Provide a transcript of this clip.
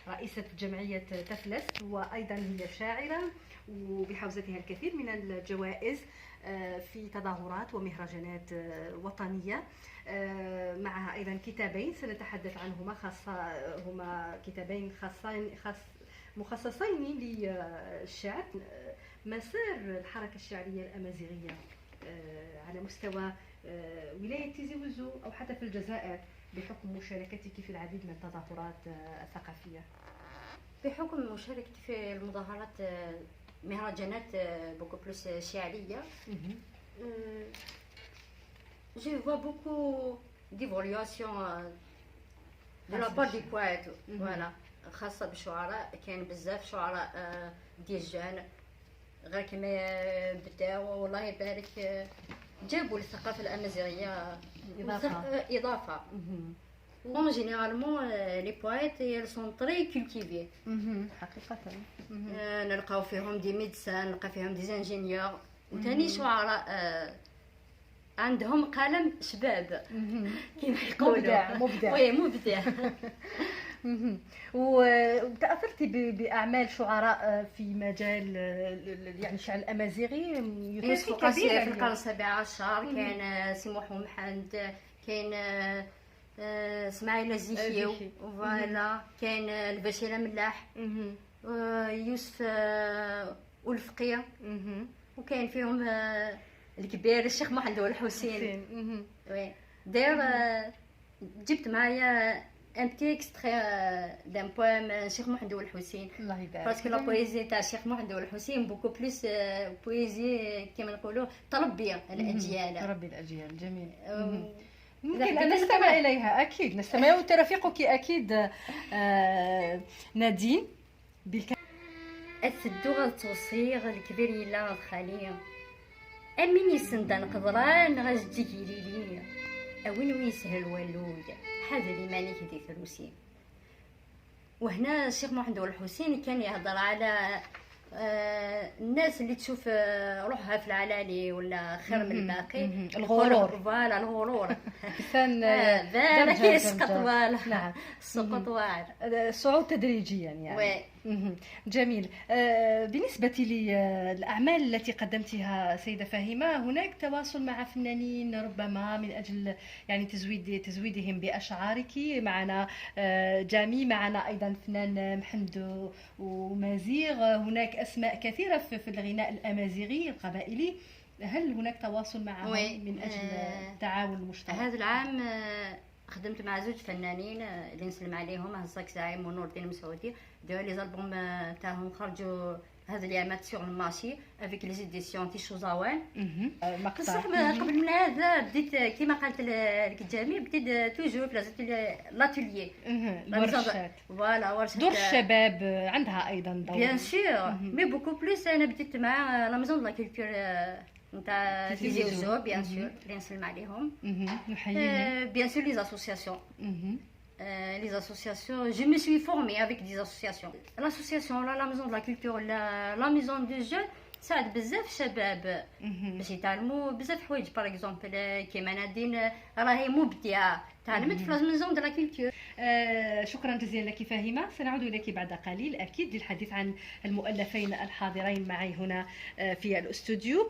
رئيسة جمعية تفلس، وأيضا هي شاعرة وبحوزتها الكثير من الجوائز في تظاهرات ومهرجانات وطنية. معها أيضا كتابين سنتحدث عنهما، هما كتابين مخصصين للشعب. مسار الحركة الشعرية الأمازيغية على مستوى ولاية تيزي وزو أو حتى في الجزائر بحكم مشاركتك في العديد من التظاهرات الثقافية. بحكم مشاركتي في المظاهرات مهرجانات بوكو بلوس شعرية، je vois beaucoup d'évolution de la part du poète. Voilà. خاصة بالشعراء، كان بزاف شعراء ديال جان غير كما بداو والله يبارك جابوا للثقافة الأمازيغية إضافة. En généralement les poètes ils sont très cultivés. حقيقة نلقاو فيهم دي ميدسان، نلقى فيهم دي انجينيور، وثاني شعراء عندهم قلم شباب كيما يقولوا مبدع. وي مبدع. وتأثرتي بأعمال شعراء في مجال يعني الشعر الأمازيغي يوسف قاسي في القرن السابع عشر، كان سموح محمد، كان اسماعيل الزيكيو، فوالا كان البشيرة ملاح، يوسف والفقيه، وكان فيهم الكبير الشيخ محمد الحسين. وي داير جبت معايا ان بتي اكستري دان بويم الشيخ محمد الحسين، الله يبارك، باسكو لا بويزي تاع الشيخ محمد الحسين بوكو بليس بويزي كيما نقولوا تربي الاجيال. تربي الاجيال، جميل. ممكن أن نستمع إليها، أكيد نستمع، وترافقك أكيد نادين الثدوغ التوصيغ الكبير يلا الخالية أمين يسندان قدران غاز تجيلي أوين ويسهل والوج هذا اللي ماني كدي ثلوسي. وهنا الشيخ محمد الحسين كان يهضر على الناس اللي تشوف روحها في العلالي ولا خير من الباقي، الغرور، فوالا الغرور كان بالك يسقط والا. نعم السقوط واعر، الصعود تدريجيا يعني. جميل. بالنسبة للأعمال التي قدمتها سيدة فهيمة، هناك تواصل مع فنانين ربما من أجل يعني تزويدهم بأشعارك؟ معنا جامي، معنا أيضا فنان محمد ومازيغ، هناك أسماء كثيرة في الغناء الأمازيغي القبائلي. هل هناك تواصل معهم من أجل تعاون مشترك؟ هذا العام خدمت مع زوج فنانين اللي نسلم عليهم، هزاك زعيم ونور الدين مسعودي، دايرين لي زالبوم تاعهم خرجوا هذا اليامات سيغ الماشي افيك لي زيديسيون تيشوزاوان. بصح قبل من هذا بديت كيما قالت لك جميل، بديت توجور في لاتوليي الورشات، فوالا ورشه دور الشباب عندها ايضا دور بيان سور، مي بوكو بليس انا بديت مع لا ميزون لا كولتور نتاع تيزي وزو بيان سور اللي نسلم عليهم، نحييهم. بيان سور لي زاسوسياسيون. Les associations, je me suis formée avec des associations. L'association, la maison de la culture, la maison des jeunes, تساعد بزاف الشباب باش يتعلموا بزاف حوايج. باغ اكزومبل كيما نادين راهي مبدعه، تعلمت في الميزون دو لا كولتور. شكرا جزيلا لك فهيمة، سنعود اليك بعد قليل اكيد للحديث عن المؤلفين الحاضرين معي هنا في الاستوديو.